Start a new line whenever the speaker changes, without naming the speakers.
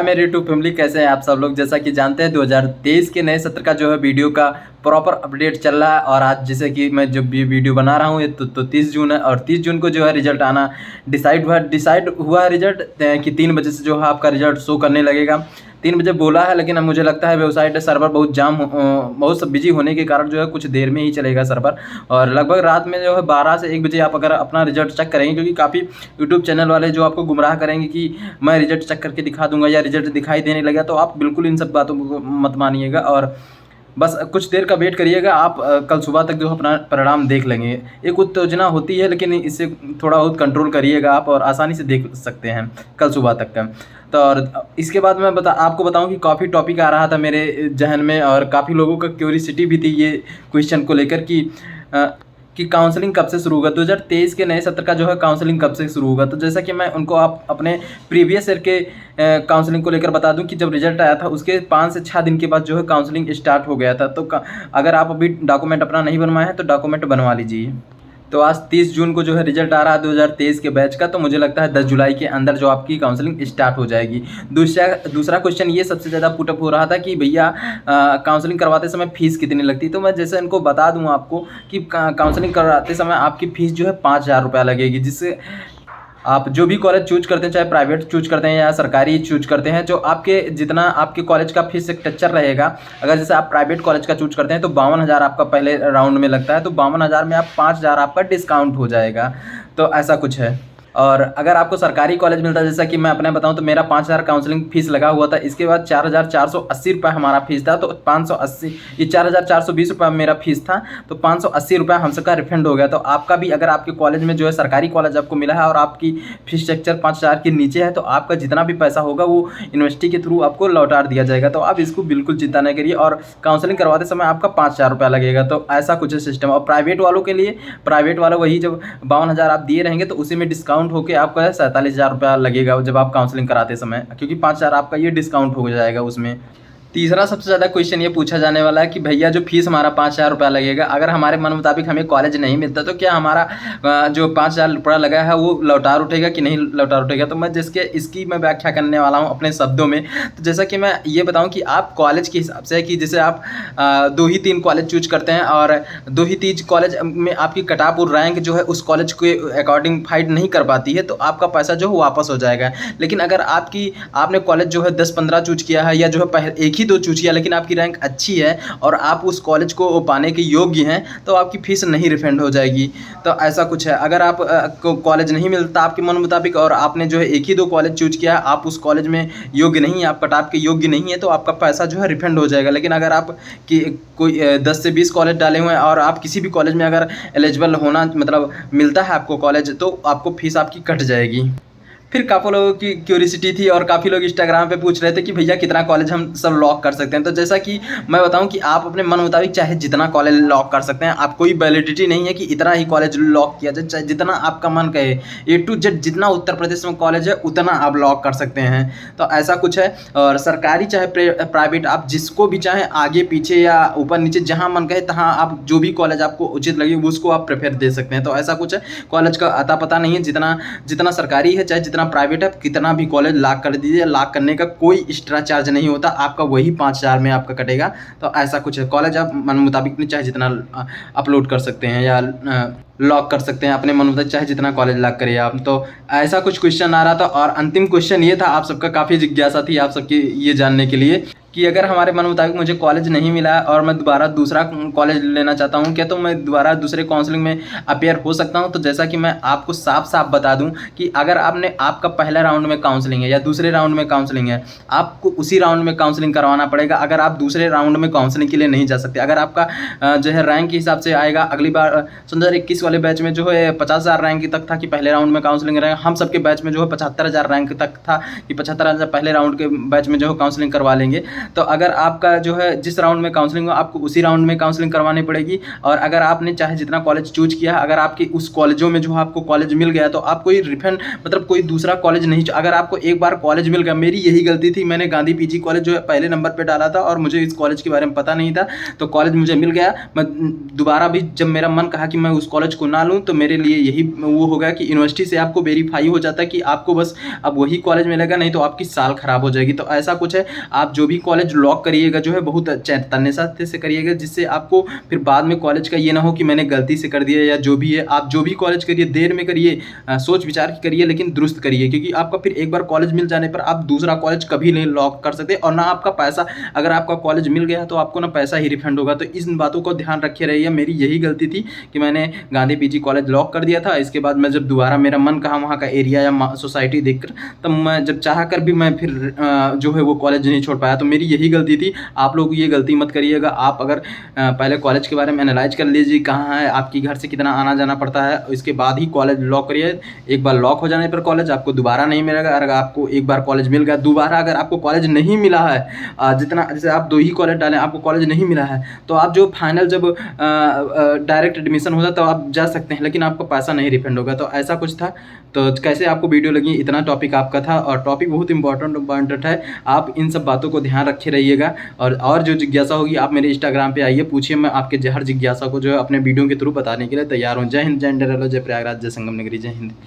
मेरी YouTube family, कैसे हैं आप सब लोग। जैसा कि जानते हैं 2023 के नए सत्र का जो है वीडियो का प्रॉपर अपडेट चल रहा है। और आज जैसे कि मैं जो भी वीडियो बना रहा हूँ ये तो 30 जून है, और 30 जून को जो है रिजल्ट आना डिसाइड हुआ है रिजल्ट कि 3 बजे से जो है आपका रिजल्ट शो करने लगेगा। 3 बजे बोला है, लेकिन अब मुझे लगता है वेबसाइट सर्वर बहुत सब बिजी होने के कारण जो है कुछ देर में ही चलेगा सर्वर। और लगभग रात में जो है 12 से 1 बजे आप अगर अपना रिजल्ट चेक करेंगे, क्योंकि काफ़ी यूट्यूब चैनल वाले जो आपको गुमराह करेंगे कि मैं रिजल्ट चेक करके दिखा दूंगा या रिजल्ट दिखाई देने लगा, तो आप बिल्कुल इन सब बातों को मत मानिएगा और बस कुछ देर का वेट करिएगा। आप कल सुबह तक जो अपना परिणाम देख लेंगे। एक उत्तेजना होती है, लेकिन इससे थोड़ा बहुत कंट्रोल करिएगा आप और आसानी से देख सकते हैं कल सुबह तक का। तो और इसके बाद मैं आपको बताऊं कि काफ़ी टॉपिक आ रहा था मेरे जहन में, और काफ़ी लोगों का क्यूरियोसिटी भी थी ये क्वेश्चन को लेकर कि काउंसलिंग कब से शुरू होगा। 2023 के नए सत्र का जो है काउंसलिंग कब से शुरू होगा। तो जैसा कि मैं उनको आप अपने प्रीवियस ईयर के काउंसलिंग को लेकर बता दूं कि जब रिजल्ट आया था उसके 5 से 6 दिन के बाद जो है काउंसलिंग स्टार्ट हो गया था। तो अगर आप अभी डॉक्यूमेंट अपना नहीं बनवाए हैं तो डॉक्यूमेंट बनवा लीजिए। तो आज 30 जून को जो है रिजल्ट आ रहा है 2023 के बैच का। तो मुझे लगता है 10 जुलाई के अंदर जो आपकी काउंसलिंग स्टार्ट हो जाएगी। दूसरा क्वेश्चन ये सबसे ज़्यादा पुटअप हो रहा था कि भैया काउंसलिंग करवाते समय फ़ीस कितनी लगती। तो मैं जैसे इनको बता दूं आपको कि काउंसलिंग करवाते समय आपकी फ़ीस जो है 5,000 रुपया लगेगी, जिससे आप जो भी कॉलेज चूज करते हैं, चाहे प्राइवेट चूज करते हैं या सरकारी चूज करते हैं, जो जितना आपके कॉलेज का फीस स्ट्रक्चर रहेगा। अगर जैसे आप प्राइवेट कॉलेज का चूज करते हैं तो 52,000 आपका पहले राउंड में लगता है। तो 52,000 में आप 5,000 आपका डिस्काउंट हो जाएगा। तो ऐसा कुछ है। और अगर आपको सरकारी कॉलेज मिलता है, जैसा कि मैं अपने बताऊं तो मेरा 5,000 काउंसलिंग फीस लगा हुआ था। इसके बाद 4,480 रुपये हमारा फीस था। तो 580 ये 4,420 रुपये मेरा फीस था। तो 580 रुपये हम सबका रिफंड हो गया। तो आपका भी अगर आपके कॉलेज में जो है सरकारी कॉलेज आपको मिला है और आपकी फीस स्ट्रक्चर 5,000 के नीचे है, तो आपका जितना भी पैसा होगा वो यूनिवर्सिटी के थ्रू आपको लौटा दिया जाएगा। तो आप इसको बिल्कुल चिंता नहीं करिए। और काउंसलिंग करवाते समय आपका 5,000 रुपया लगेगा। तो ऐसा कुछ है सिस्टम। और प्राइवेट वालों के लिए, प्राइवेट वाला वही जब 52,000 आप दिए रहेंगे तो उसी में डिस्काउंट होके आपका 47,000 रुपया लगेगा जब आप काउंसलिंग कराते समय, क्योंकि 5,000 आपका ये डिस्काउंट हो जाएगा उसमें। तीसरा सबसे ज़्यादा क्वेश्चन ये पूछा जाने वाला है कि भैया जो फीस हमारा 5,000 रुपया लगेगा, अगर हमारे मन मुताबिक हमें कॉलेज नहीं मिलता तो क्या हमारा जो 5,000 रुपया लगा है वो लौटा उठेगा कि नहीं लौटा उठेगा। तो मैं इसकी मैं व्याख्या करने वाला हूँ अपने शब्दों में। तो जैसा कि मैं ये बताऊँ कि आप कॉलेज के हिसाब से, कि जैसे आप 2 ही 3 कॉलेज चूज करते हैं और 2 ही 3 कॉलेज में आपकी कटऑफ और रैंक जो है उस कॉलेज के अकॉर्डिंग फाइट नहीं कर पाती है, तो आपका पैसा जो है वापस हो जाएगा। लेकिन अगर आपने कॉलेज जो है 10-15 चूज किया है, या जो है एक ही 2 चूज किया, लेकिन आपकी रैंक अच्छी है और आप उस कॉलेज को पाने के योग्य हैं, तो आपकी फीस नहीं रिफंड हो जाएगी। तो ऐसा कुछ है। अगर आप को कॉलेज नहीं मिलता आपके मन मुताबिक और आपने जो है एक ही 2 कॉलेज चूज किया, आप उस कॉलेज में योग्य नहीं है, आप कटऑफ के योग्य नहीं है, तो आपका पैसा जो है रिफंड हो जाएगा। लेकिन अगर आप कोई 10 से 20 कॉलेज डाले हुए हैं और आप किसी भी कॉलेज में अगर एलिजिबल होना मतलब मिलता है आपको कॉलेज, तो आपको फीस आपकी कट जाएगी। फिर काफ़ी लोगों की क्यूरियोसिटी थी और काफ़ी लोग इंस्टाग्राम पे पूछ रहे थे कि भैया कितना कॉलेज हम सब लॉक कर सकते हैं। तो जैसा कि मैं बताऊं कि आप अपने मन मुताबिक चाहे जितना कॉलेज लॉक कर सकते हैं। आप कोई वैलिडिटी नहीं है कि इतना ही कॉलेज लॉक किया जाए, चाहे जितना आपका मन कहे। A to Z जितना उत्तर प्रदेश में कॉलेज है उतना आप लॉक कर सकते हैं। तो ऐसा कुछ है। और सरकारी चाहे प्राइवेट, आप जिसको भी चाहें आगे पीछे या ऊपर नीचे जहाँ मन कहे तहाँ आप जो भी कॉलेज आपको उचित लगे उसको आप प्रेफर दे सकते हैं। तो ऐसा कुछ है। कॉलेज का अता पता नहीं है। जितना सरकारी है चाहे जितना प्राइवेट है, कितना भी कॉलेज लॉक कर दीजिए। लॉक करने का कोई एक्स्ट्रा चार्ज नहीं होता, आपका वही 5,000 में आपका कटेगा। तो ऐसा कुछ है। कॉलेज आप मन मुताबिक चाहे जितना अपलोड कर सकते हैं या लॉक कर सकते हैं अपने मन मुताबिक, चाहे जितना कॉलेज लॉक करिए आप। तो ऐसा कुछ क्वेश्चन आ रहा था। और अंतिम क्वेश्चन ये था, आप सबका काफ़ी जिज्ञासा थी आप सबकी ये जानने के लिए कि अगर हमारे मन मुताबिक मुझे कॉलेज नहीं मिला और मैं दोबारा दूसरा कॉलेज लेना चाहता हूं, क्या तो मैं दोबारा दूसरे काउंसलिंग में अपेयर हो सकता हूं। तो जैसा कि मैं आपको साफ साफ बता दूं कि अगर आपका पहला राउंड में काउंसलिंग है या दूसरे राउंड में काउंसलिंग है, आपको उसी राउंड में काउंसलिंग करवाना पड़ेगा। अगर आप दूसरे राउंड में काउंसलिंग के लिए नहीं जा सकते, अगर आपका जो है रैंक के हिसाब से आएगा, अगली बार 2021 वाले बैच में जो है 50,000 रैंक तक था कि पहले राउंड में काउंसलिंग रहेगा। हम सबके बैच में जो है 75,000 रैंक तक था कि 75,000 पहले राउंड के बैच में जो है काउंसलिंग करवा लेंगे। तो अगर आपका जो है जिस राउंड में काउंसलिंग हो आपको उसी राउंड में काउंसलिंग करवानी पड़ेगी। और अगर आपने चाहे जितना कॉलेज चूज किया, अगर आपके उस कॉलेजों में जो आपको कॉलेज मिल गया तो आप कोई रिफंड मतलब कोई दूसरा कॉलेज नहीं। अगर आपको एक बार कॉलेज मिल गया, मेरी यही गलती थी, मैंने गांधी पीजी कॉलेज जो है पहले नंबर पर डाला था और मुझे इस कॉलेज के बारे में पता नहीं था। तो कॉलेज मुझे मिल गया, मैं दोबारा भी जब मेरा मन कहा कि मैं उस कॉलेज को ना लूँ तो मेरे लिए यही वो होगा कि यूनिवर्सिटी से आपको वेरीफाई हो जाता है कि आपको बस अब वही कॉलेज मिलेगा, नहीं तो आपकी साल ख़राब हो जाएगी। तो ऐसा कुछ है, आप जो भी कॉलेज लॉक करिएगा जो है बहुत चैतन्यता से करिएगा, जिससे आपको फिर बाद में कॉलेज का ये ना हो कि मैंने गलती से कर दिया या जो भी है। आप जो भी कॉलेज करिए देर में करिए, सोच विचार के करिए, लेकिन दुरुस्त करिए, क्योंकि आपका फिर एक बार कॉलेज मिल जाने पर आप दूसरा कॉलेज कभी नहीं लॉक कर सकते, और ना आपका पैसा, अगर आपका कॉलेज मिल गया तो आपको ना पैसा ही रिफंड होगा। तो इन बातों को ध्यान रखे रहिए। मेरी यही गलती थी कि मैंने गांधी पीजी कॉलेज लॉक कर दिया था। इसके बाद मैं जब दोबारा मेरा मन कहा वहाँ का एरिया या सोसाइटी देखकर, तब मैं जब चाह कर भी मैं फिर जो है वो कॉलेज नहीं छोड़ पाया। तो मेरी यही गलती थी। आप लोग ये गलती मत करिएगा। आप अगर पहले कॉलेज के बारे में एनालाइज कर लीजिए, कहाँ है, आपकी घर से कितना आना जाना पड़ता है, इसके बाद ही कॉलेज लॉक करिए। एक बार लॉक हो जाने पर कॉलेज आपको दोबारा नहीं मिलेगा। अगर आपको एक बार कॉलेज मिल गया, दोबारा अगर आपको कॉलेज नहीं मिला है, जितना जैसे आप 2 ही कॉलेज डालें, आपको कॉलेज नहीं मिला है, तो आप जो फाइनल जब डायरेक्ट एडमिशन होता है तो आप जा सकते हैं, लेकिन आपको पैसा नहीं रिफंड होगा। तो ऐसा कुछ था। तो कैसे आपको वीडियो लगी, इतना टॉपिक आपका था, और टॉपिक बहुत इंपॉर्टेंट है। आप इन सब बातों को ध्यान रखे रहिएगा। और जो जिज्ञासा होगी आप मेरे इंस्टाग्राम पे आइए, पूछिए। मैं आपके हर जिज्ञासा को जो है अपने वीडियो के थ्रू बताने के लिए तैयार हूँ। जय हिंद, जय इंडिया, जय प्रयागराज, जय संगम नगरी, जय हिंद।